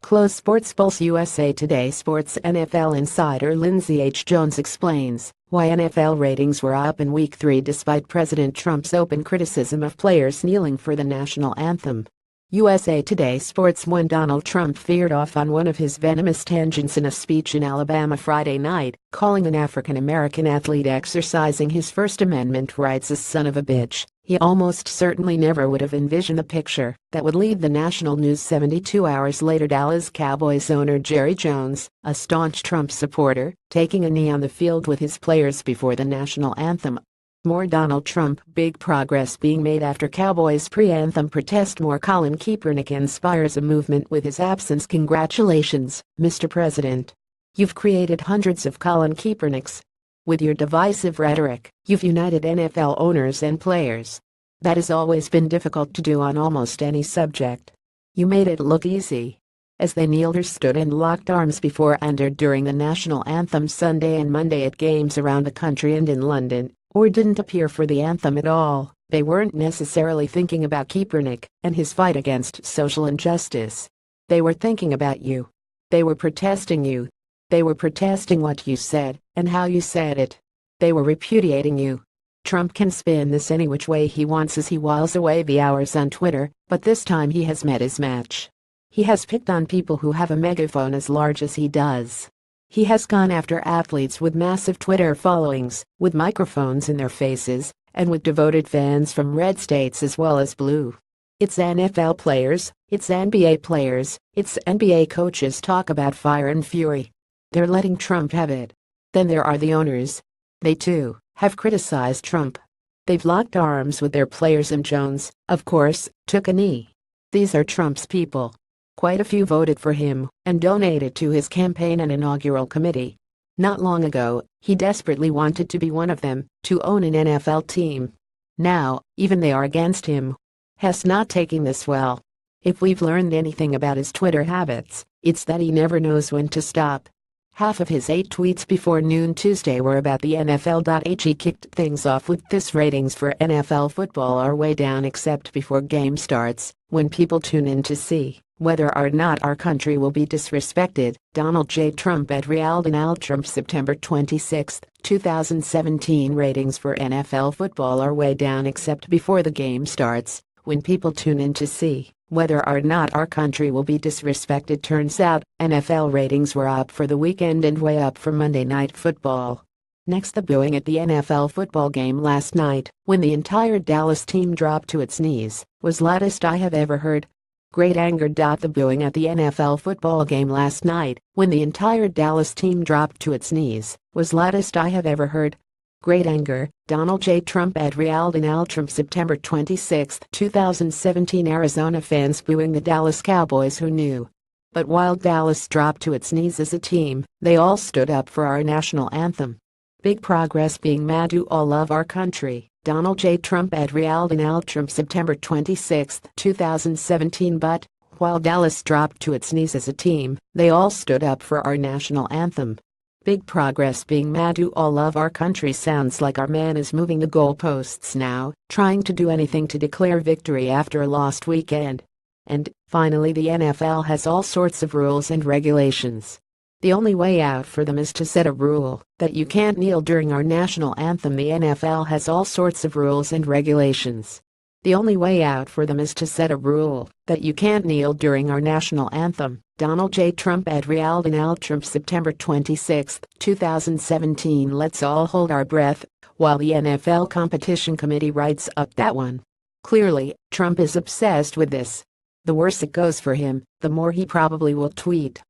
Close SportsPulse USA Today Sports NFL insider Lindsay H explains why NFL ratings were up in Week 3 despite President Trump's open criticism of players kneeling for the national anthem. USA Today Sports when Donald Trump veered off on one of his venomous tangents in a speech in Alabama Friday night, calling an African-American athlete exercising his First Amendment rights a son of a bitch. He almost certainly never would have envisioned the picture that would lead the national news 72 hours later. Dallas Cowboys owner Jerry Jones, a staunch Trump supporter, taking a knee on the field with his players before the national anthem. More Donald Trump. Big progress being made after Cowboys pre-anthem protest. More Colin Kaepernick inspires a movement with his absence. Congratulations, Mr. President. You've created hundreds of Colin Kaepernicks. With your divisive rhetoric, you've united NFL owners and players. That has always been difficult to do on almost any subject. You made it look easy. As they kneeled or stood and locked arms before and during the national anthem Sunday and Monday at games around the country and in London, or didn't appear for the anthem at all, they weren't necessarily thinking about Kaepernick and his fight against social injustice. They were thinking about you. They were protesting you. They were protesting what you said and how you said it. They were repudiating you. Trump can spin this any which way he wants as he whiles away the hours on Twitter, but this time he has met his match. He has picked on people who have a megaphone as large as he does. He has gone after athletes with massive Twitter followings, with microphones in their faces, and with devoted fans from red states as well as blue. It's NFL players, it's NBA players, it's NBA coaches. Talk about fire and fury. They're letting Trump have it. Then there are the owners. They too have criticized Trump. They've locked arms with their players and Jones, of course, took a knee. These are Trump's people. Quite a few voted for him and donated to his campaign and inaugural committee. Not long ago, he desperately wanted to be one of them, to own an NFL team. Now, even they are against him. He's not taking this well. If we've learned anything about his Twitter habits, it's that he never knows when to stop. Half of his 8 tweets before noon Tuesday were about the NFL. He kicked things off with this: ratings for NFL football are way down except before game starts, when people tune in to see whether or not our country will be disrespected. Donald J. Trump at Donald Trump September 26, 2017. Ratings for NFL football are way down except before the game starts, when people tune in to see whether or not our country will be disrespected. Turns out, NFL ratings were up for the weekend and way up for Monday Night Football. Next, the booing at the NFL football game last night, when the entire Dallas team dropped to its knees, was loudest I have ever heard. Great anger. The booing at the NFL football game last night, when the entire Dallas team dropped to its knees, was loudest I have ever heard. Great anger. Donald J. Trump at Donald Trump September 26, 2017. Arizona fans booing the Dallas Cowboys. Who knew? But while Dallas dropped to its knees as a team, they all stood up for our national anthem. Big progress being made. Do all love our country. Donald J. Trump at Donald Trump September 26, 2017. But while Dallas dropped to its knees as a team, they all stood up for our national anthem. Big progress being made. Do all love our country. Sounds like our man is moving the goalposts now, trying to do anything to declare victory after a lost weekend. And, finally, the NFL has all sorts of rules and regulations. The only way out for them is to set a rule that you can't kneel during our national anthem. The NFL has all sorts of rules and regulations. The only way out for them is to set a rule that you can't kneel during our national anthem. Donald J. Trump at Donald Trump September 26, 2017. Let's all hold our breath while the NFL Competition Committee writes up that one. Clearly, Trump is obsessed with this. The worse it goes for him, the more he probably will tweet.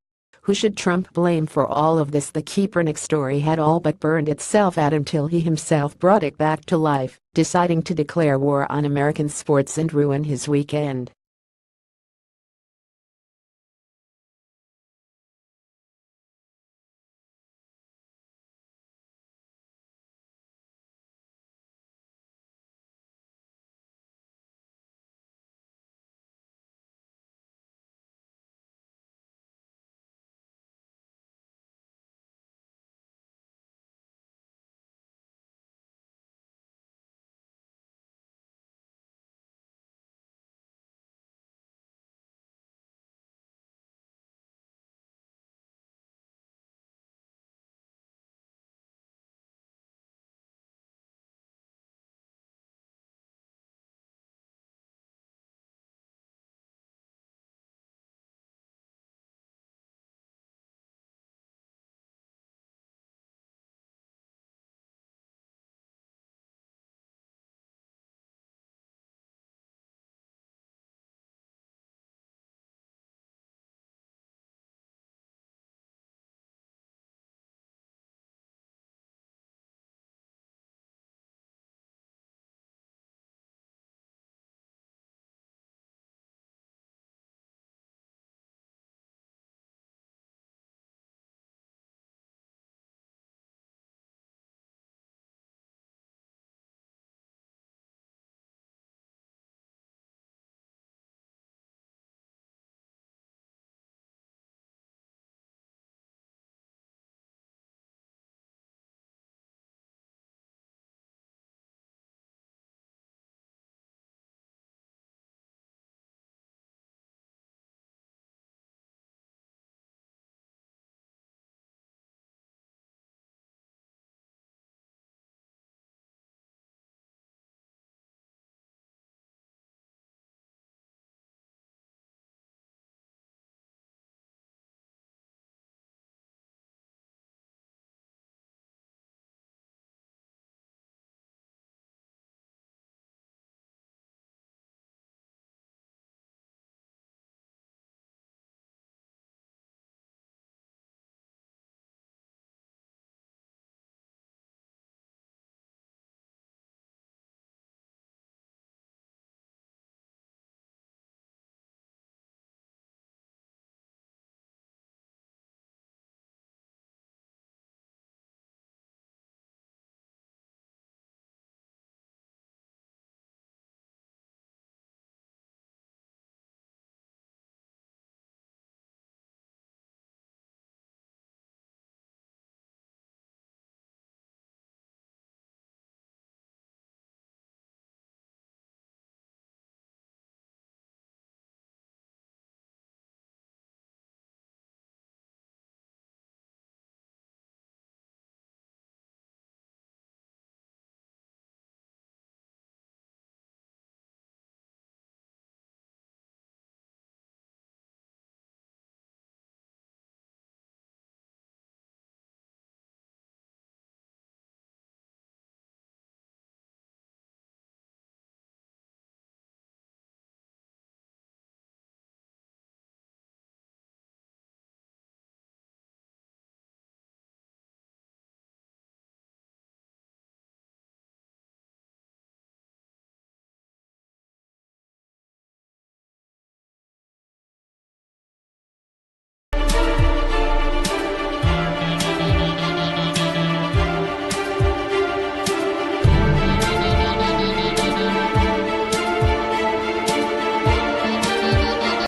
Who should Trump blame for all of this? The Kaepernick story had all but burned itself out until he himself brought it back to life, deciding to declare war on American sports and ruin his weekend.